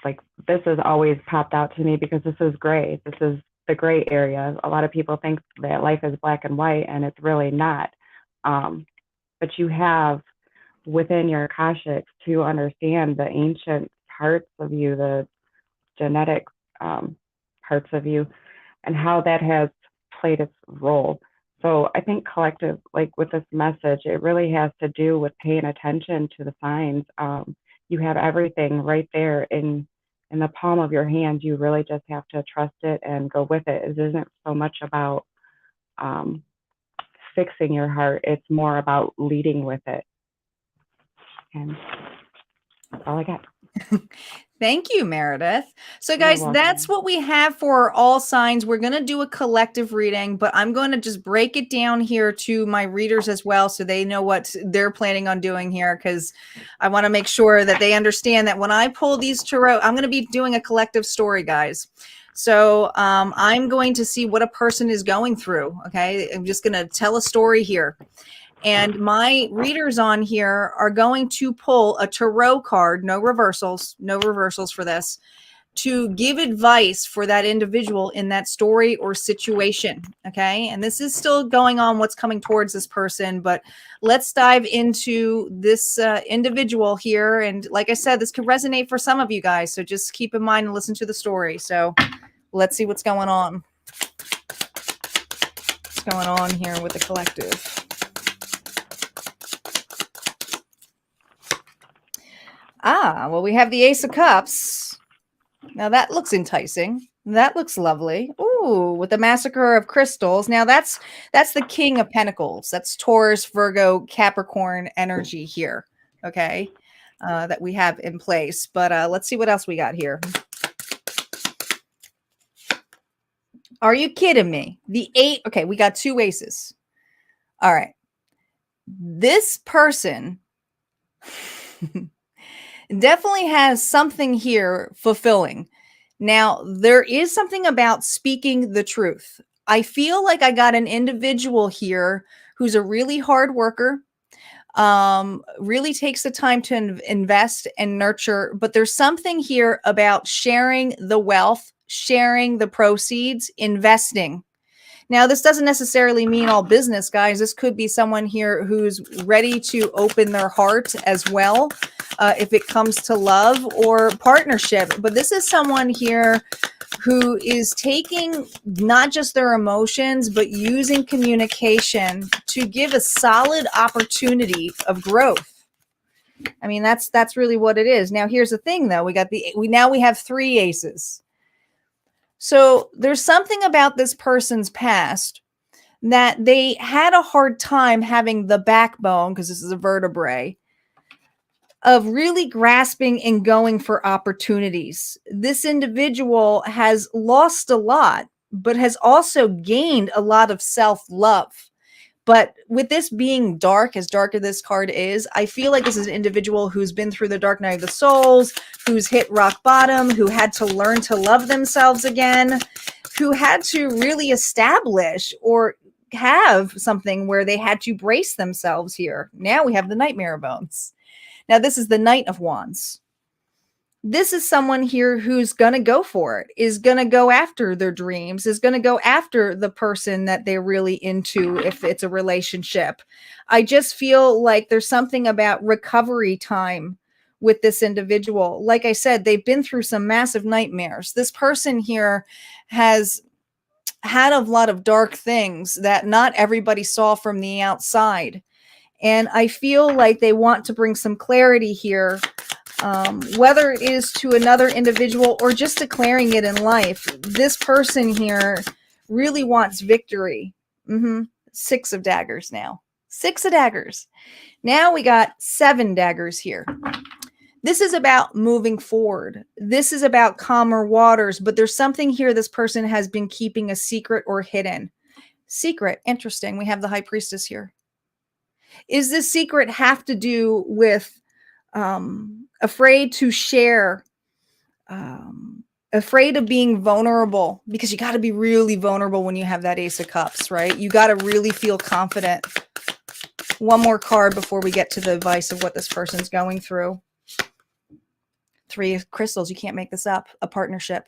like, this has always popped out to me because this is gray. This is the gray area. A lot of people think that life is black and white, and it's really not. But you have within your Akashics to understand the ancient parts of you, the genetic parts of you, and how that has played its role. So I think collective, like with this message, it really has to do with paying attention to the signs. You have everything right there in the palm of your hand. You really just have to trust it and go with it. It isn't so much about fixing your heart. It's more about leading with it. And that's all I got. Thank you, Meredith. So guys, that's what we have for all signs. We're going to do a collective reading, but I'm going to just break it down here to my readers as well, so they know what they're planning on doing here, because I want to make sure that they understand that when I pull these tarot, I'm going to be doing a collective story, guys. So I'm going to see what a person is going through. Okay. I'm just going to tell a story here. And my readers on here are going to pull a tarot card, no reversals for this, to give advice for that individual in that story or situation. Okay. And this is still going on, what's coming towards this person, but let's dive into this individual here. And like I said, this could resonate for some of you guys. So just keep in mind and listen to the story. So let's see what's going on. What's going on here with the collective? Well, we have the Ace of Cups. Now that looks enticing. That looks lovely. Ooh, with the Massacre of Crystals. Now that's the King of Pentacles. That's Taurus, Virgo, Capricorn energy here. Okay, that we have in place. But let's see what else we got here. Are you kidding me? The 8. Okay, we got 2 aces. All right. This person definitely has something here fulfilling. Now, there is something about speaking the truth. I feel like I got an individual here who's a really hard worker, really takes the time to invest and nurture, but there's something here about sharing the wealth, sharing the proceeds, investing. Now, this doesn't necessarily mean all business, guys. This could be someone here who's ready to open their heart as well, if it comes to love or partnership. But this is someone here who is taking not just their emotions, but using communication to give a solid opportunity of growth. I mean, that's really what it is. Now, here's the thing, though. We have 3 aces. So there's something about this person's past that they had a hard time having the backbone, because this is a vertebrae, of really grasping and going for opportunities. This individual has lost a lot, but has also gained a lot of self-love. But with this being dark, as dark as this card is, I feel like this is an individual who's been through the dark night of the souls, who's hit rock bottom, who had to learn to love themselves again, who had to really establish or have something where they had to brace themselves here. Now we have the Nightmare bones. Now this is the Knight of Wands. This is someone here who's going to go for it, is going to go after their dreams, is going to go after the person that they're really into if it's a relationship. I just feel like there's something about recovery time with this individual. Like I said, they've been through some massive nightmares. This person here has had a lot of dark things that not everybody saw from the outside. And I feel like they want to bring some clarity here, whether it is to another individual or just declaring it in life. This person here really wants victory. 6 of daggers now. 6 of daggers. Now we got 7 daggers here. This is about moving forward. This is about calmer waters, but there's something here this person has been keeping a secret or hidden. Secret, interesting. We have the High Priestess here. Is this secret have to do with afraid to share, afraid of being vulnerable? Because you got to be really vulnerable when you have that Ace of Cups, right? You got to really feel confident. One more card before we get to the advice of what this person's going through. 3 of crystals. You can't make this up. A partnership.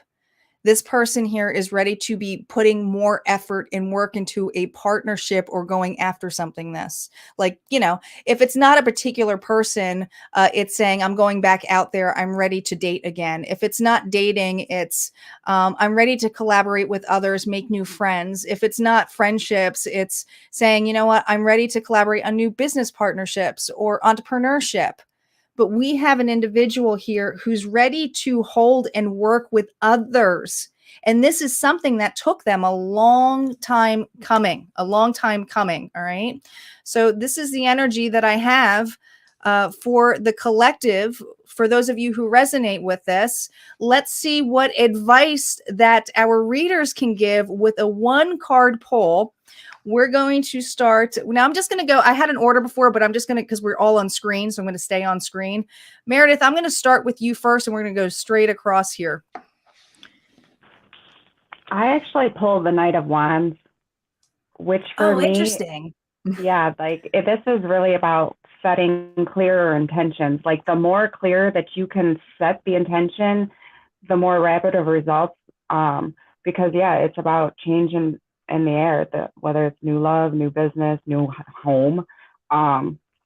This person here is ready to be putting more effort and work into a partnership or going after something this. Like, you know, if it's not a particular person, it's saying, I'm going back out there. I'm ready to date again. If it's not dating, it's I'm ready to collaborate with others, make new friends. If it's not friendships, it's saying, you know what, I'm ready to collaborate on new business partnerships or entrepreneurship. But we have an individual here who's ready to hold and work with others. And this is something that took them a long time coming, All right. So this is the energy that I have for the collective. For those of you who resonate with this, let's see what advice that our readers can give with a 1-card poll. We're going to start now. I'm just going to go. I had an order before, but I'm just going to, because we're all on screen. So I'm going to stay on screen. Meredith, I'm going to start with you first, and we're going to go straight across here. I actually pulled the Knight of Wands, which for me, interesting. Yeah, like this is really about setting clearer intentions. Like the more clear that you can set the intention, the more rapid of results. Because yeah, it's about changing in the air, whether it's new love, new business, new home.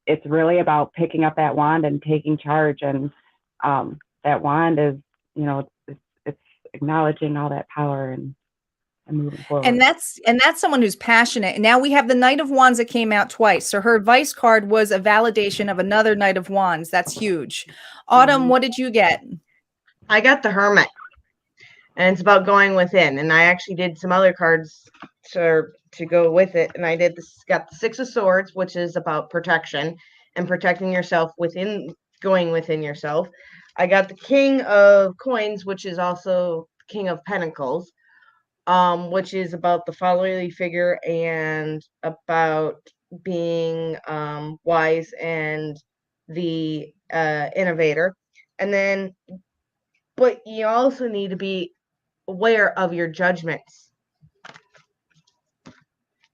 It's really about picking up that wand and taking charge. And that wand is, you know, it's acknowledging all that power and moving forward. And that's someone who's passionate. And now we have the Knight of Wands that came out twice. So her advice card was a validation of another Knight of Wands. That's huge. Autumn, what did you get? I got the Hermit. And it's about going within. And I actually did some other cards to go with it. And I got the 6 of Swords, which is about protection and protecting yourself within, going within yourself. I got the King of Coins, which is also King of Pentacles, which is about the fatherly figure and about being wise and the innovator. And then, but you also need to be aware of your judgments.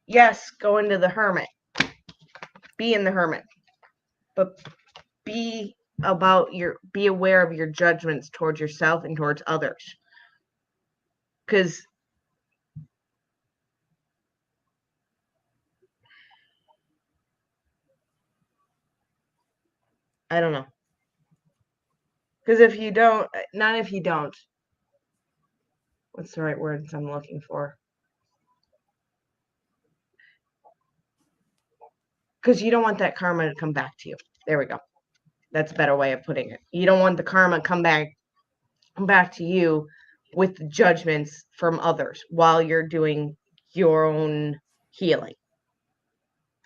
Yes, go into the Hermit. Be in the Hermit. But be aware of your judgments towards yourself and towards others. Because I don't know. Because if you don't, what's the right words I'm looking for? Because you don't want that karma to come back to you. There we go. That's a better way of putting it. You don't want the karma come back to you with the judgments from others while you're doing your own healing.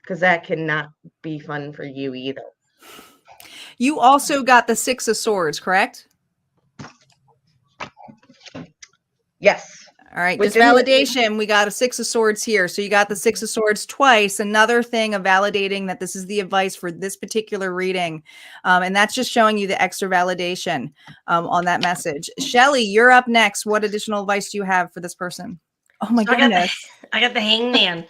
Because that cannot be fun for you either. You also got the 6 of Swords, correct? Yes. All right, just validation. We got a 6 of Swords here. So you got the 6 of Swords twice. Another thing of validating that this is the advice for this particular reading. And that's just showing you the extra validation on that message. Shelli, you're up next. What additional advice do you have for this person? Oh my goodness. I got the Hangman.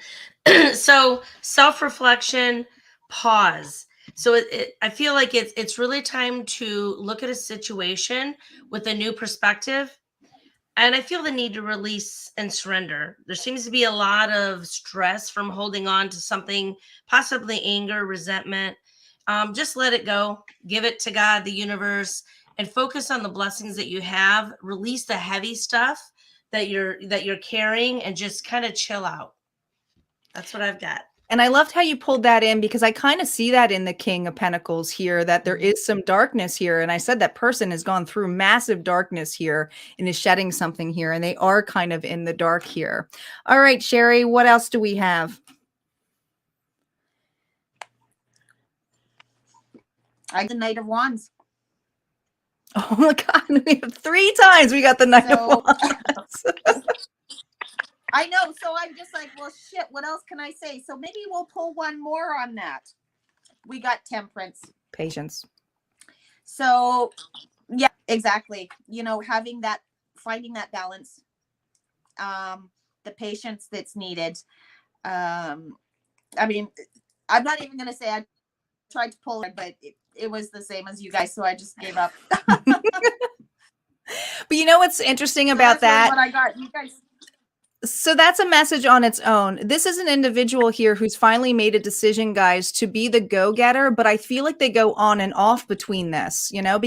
So self-reflection, pause. So I feel like it's really time to look at a situation with a new perspective. And I feel the need to release and surrender. There seems to be a lot of stress from holding on to something, possibly anger, resentment. Just let it go. Give it to God, the universe, and focus on the blessings that you have. Release the heavy stuff that you're carrying, and just kind of chill out. That's what I've got. And I loved how you pulled that in, because I kind of see that in the King of Pentacles here, that there is some darkness here. And I said that person has gone through massive darkness here and is shedding something here. And they are kind of in the dark here. All right, Sheri, what else do we have? The Knight of Wands. Oh my God, we have 3 times we got the Knight of Wands. I know. So I'm just like, well, shit, what else can I say? So maybe we'll pull one more on that. We got Temperance. Patience. So yeah, exactly. You know, finding that balance, the patience that's needed. I mean, I'm not even going to say I tried to pull it, but it was the same as you guys. So I just gave up. But you know what's interesting about that? What I got, you guys. So that's a message on its own. This is an individual here who's finally made a decision, guys, to be the go-getter, but I feel like they go on and off between this, you know,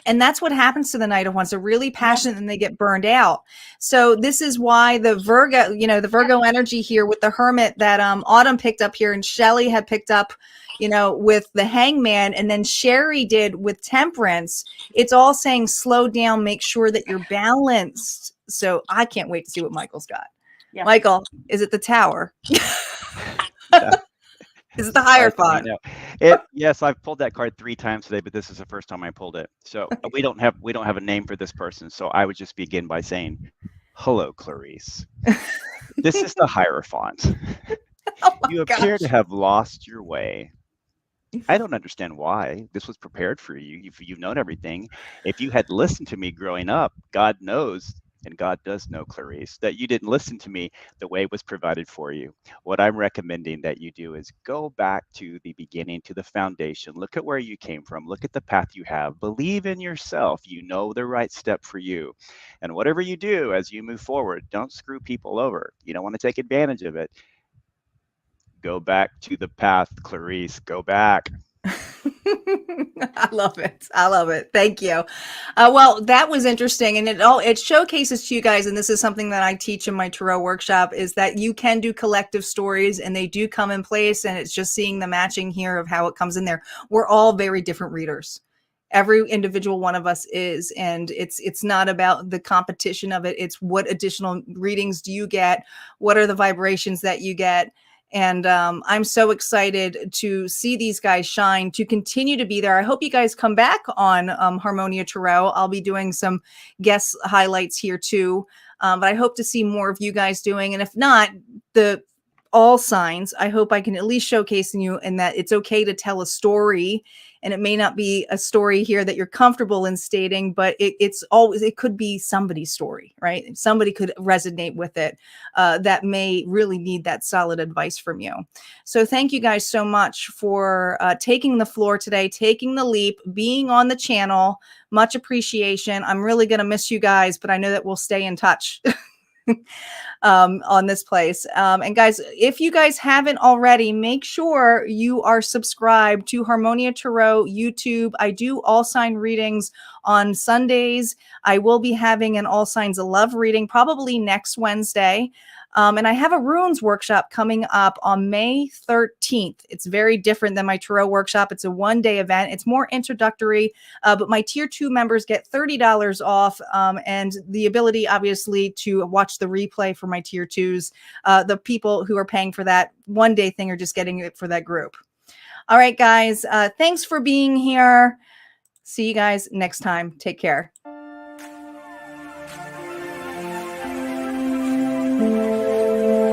and that's what happens to the Knight of Wands. They're really passionate and they get burned out. So this is why the Virgo, the Virgo energy here with the Hermit that Autumn picked up here and Shelli had picked up, with the Hangman, and then Sheri did with Temperance. It's all saying slow down, make sure that you're balanced. So I can't wait to see what Michael's got. Yeah. Michael, is it the Tower? Is it the Hierophant? Yes, I've pulled that card 3 times today, but this is the first time I pulled it. So we don't have a name for this person. So I would just begin by saying, "Hello, Clarice. This is the Hierophant. You appear to have lost your way. I don't understand why. This was prepared for you. You've known everything. If you had listened to me growing up, God knows." And God does know, Clarice, that you didn't listen to me the way it was provided for you. What I'm recommending that you do is go back to the beginning, to the foundation. Look at where you came from. Look at the path you have. Believe in yourself. You know the right step for you. And whatever you do as you move forward, don't screw people over. You don't want to take advantage of it. Go back to the path, Clarice. Go back. I love it. I love it. Thank you. Well, that was interesting. And it showcases to you guys, and this is something that I teach in my tarot workshop, is that you can do collective stories and they do come in place. And it's just seeing the matching here of how it comes in there. We're all very different readers. Every individual one of us is, and it's not about the competition of it. It's what additional readings do you get? What are the vibrations that you get? And I'm so excited to see these guys shine, to continue to be there. I hope you guys come back on Harmonia Tarot. I'll be doing some guest highlights here too. But I hope to see more of you guys doing. And if not, all signs, I hope I can at least showcase in you and that it's okay to tell a story. And it may not be a story here that you're comfortable in stating, but it could be somebody's story, right? Somebody could resonate with it that may really need that solid advice from you. So thank you guys so much for taking the floor today, taking the leap, being on the channel. Much appreciation. I'm really going to miss you guys, but I know that we'll stay in touch. On this place. And guys, if you guys haven't already, make sure you are subscribed to Harmonia Tarot YouTube. I do all sign readings on Sundays. I will be having an all signs of love reading probably next Wednesday. And I have a runes workshop coming up on May 13th. It's very different than my tarot workshop. It's a one-day event. It's more introductory, but my tier 2 members get $30 off and the ability, obviously, to watch the replay for my tier 2s. The people who are paying for that one-day thing are just getting it for that group. All right, guys. Thanks for being here. See you guys next time. Take care.